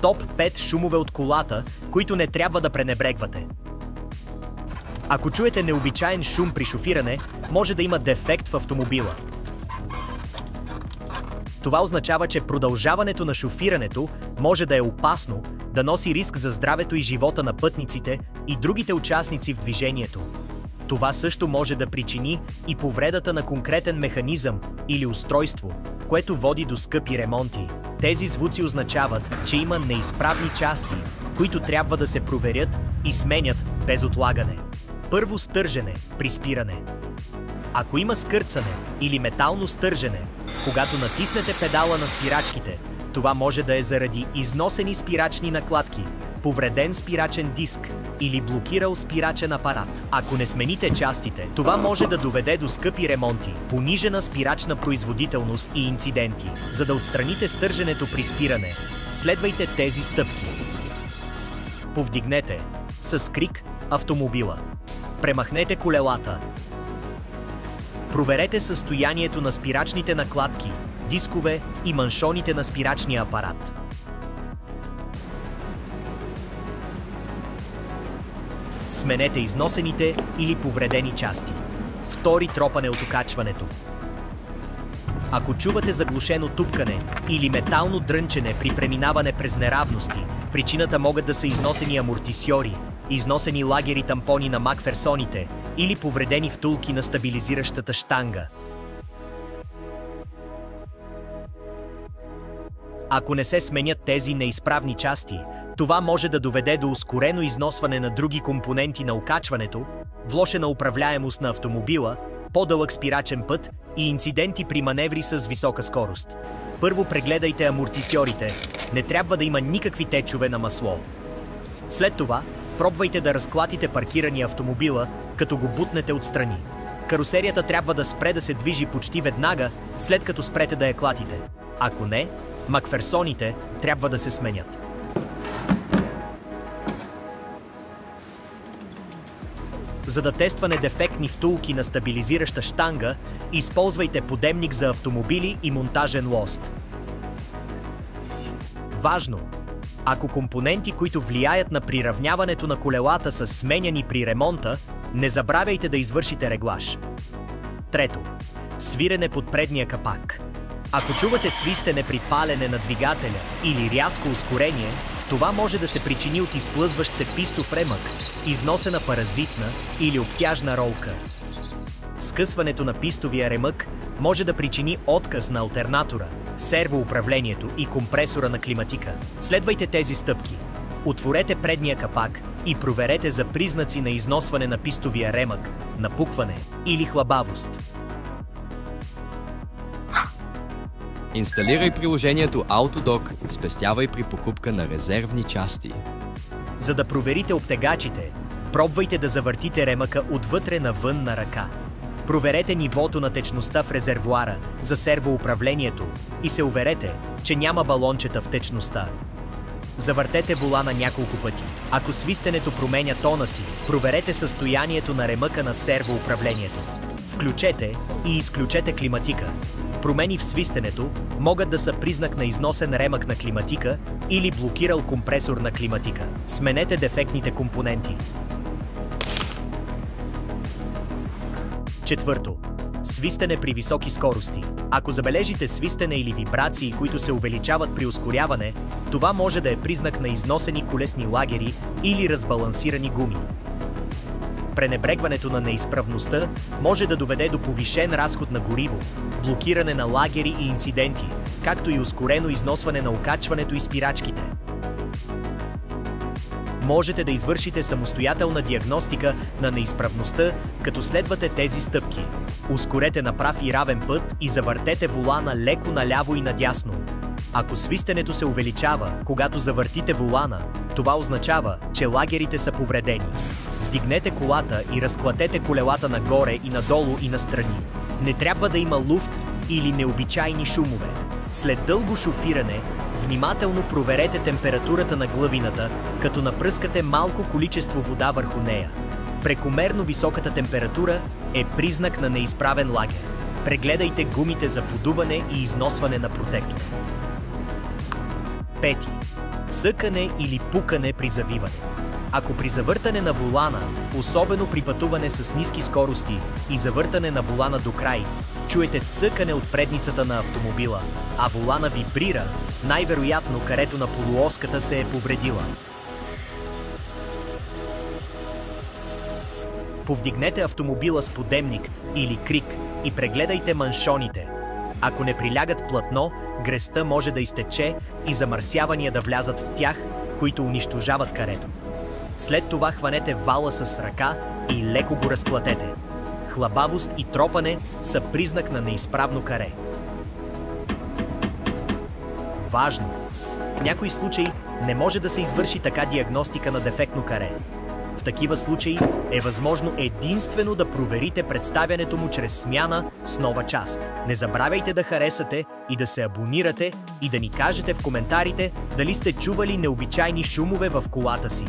Топ 5 шумове от колата, които не трябва да пренебрегвате. Ако чуете необичаен шум при шофиране, може да има дефект в автомобила. Това означава, че продължаването на шофирането може да е опасно, да носи риск за здравето и живота на пътниците и другите участници в движението. Това също може да причини и повредата на конкретен механизъм или устройство, което води до скъпи ремонти. Тези звуци означават, че има неизправни части, които трябва да се проверят и сменят без отлагане. Първо, стържене при спиране. Ако има скърцане или метално стържене, когато натиснете педала на спирачките, това може да е заради износени спирачни накладки, повреден спирачен диск или блокирал спирачен апарат. Ако не смените частите, това може да доведе до скъпи ремонти, понижена спирачна производителност и инциденти. За да отстраните стърженето при спиране, следвайте тези стъпки. Повдигнете с крик автомобила. Премахнете колелата. Проверете състоянието на спирачните накладки, дискове и маншоните на спирачния апарат. Сменете износените или повредени части. Втори, тропане от окачването. Ако чувате заглушено тупкане или метално дрънчене при преминаване през неравности, причината могат да са износени амортисьори, износени лагери тампони на макферсоните или повредени втулки на стабилизиращата щанга. Ако не се сменят тези неизправни части, това може да доведе до ускорено износване на други компоненти на окачването, влошена управляемост на автомобила, по-дълъг спирачен път и инциденти при маневри с висока скорост. Първо, прегледайте амортисьорите. Не трябва да има никакви течове на масло. След това, пробвайте да разклатите паркирания автомобила, като го бутнете отстрани. Карусерията трябва да спре да се движи почти веднага, след като спрете да я клатите. Ако не, макферсоните трябва да се сменят. За да тестване дефектни втулки на стабилизираща щанга, използвайте подемник за автомобили и монтажен лост. Важно! Ако компоненти, които влияят на приравняването на колелата, са сменяни при ремонта, не забравяйте да извършите реглаж. Трето. Свирене под предния капак. Ако чувате свистене при палене на двигателя или рязко ускорение, това може да се причини от изплъзващ се пистов ремък, износена паразитна или обтяжна ролка. Скъсването на пистовия ремък може да причини отказ на алтернатора, сервоуправлението и компресора на климатика. Следвайте тези стъпки. Отворете предния капак и проверете за признаци на износване на пистовия ремък, напукване или хлабавост. Инсталирай приложението AutoDock, спестявай при покупка на резервни части. За да проверите обтегачите, пробвайте да завъртите ремъка отвътре навън на ръка. Проверете нивото на течността в резервоара за сервоуправлението и се уверете, че няма балончета в течността. Завъртете волана няколко пъти. Ако свистенето променя тона си, проверете състоянието на ремъка на сервоуправлението. Включете и изключете климатика. Промени в свистенето могат да са признак на износен ремък на климатика или блокирал компресор на климатика. Сменете дефектните компоненти. Четвърто. Свистене при високи скорости. Ако забележите свистене или вибрации, които се увеличават при ускоряване, това може да е признак на износени колесни лагери или разбалансирани гуми. Пренебрегването на неизправността може да доведе до повишен разход на гориво, блокиране на лагери и инциденти, както и ускорено износване на окачването и спирачките. Можете да извършите самостоятелна диагностика на неизправността, като следвате тези стъпки. Ускорете на прав и равен път и завъртете волана леко наляво и надясно. Ако свистенето се увеличава, когато завъртите волана, това означава, че лагерите са повредени. Вдигнете колата и разклатете колелата нагоре и надолу и настрани. Не трябва да има луфт или необичайни шумове. След дълго шофиране, внимателно проверете температурата на главината, като напръскате малко количество вода върху нея. Прекомерно високата температура е признак на неизправен лагер. Прегледайте гумите за подуване и износване на протектор. Пети. цъкане или пукане при завиване. Ако при завъртане на волана, особено при пътуване с ниски скорости и завъртане на волана до край, чуете цъкане от предницата на автомобила, а волана вибрира, най-вероятно карето на полуоската се е повредила. Повдигнете автомобила с подемник или крик и прегледайте маншоните. Ако не прилягат платно, грезта може да изтече и замърсявания да влязат в тях, които унищожават карето. След това хванете вала с ръка и леко го разклатете. Хлабавост и тропане са признак на неизправно каре. Важно! В някои случаи не може да се извърши така диагностика на дефектно каре. В такива случаи е възможно единствено да проверите представянето му чрез смяна с нова част. Не забравяйте да харесате и да се абонирате и да ни кажете в коментарите дали сте чували необичайни шумове в колата си.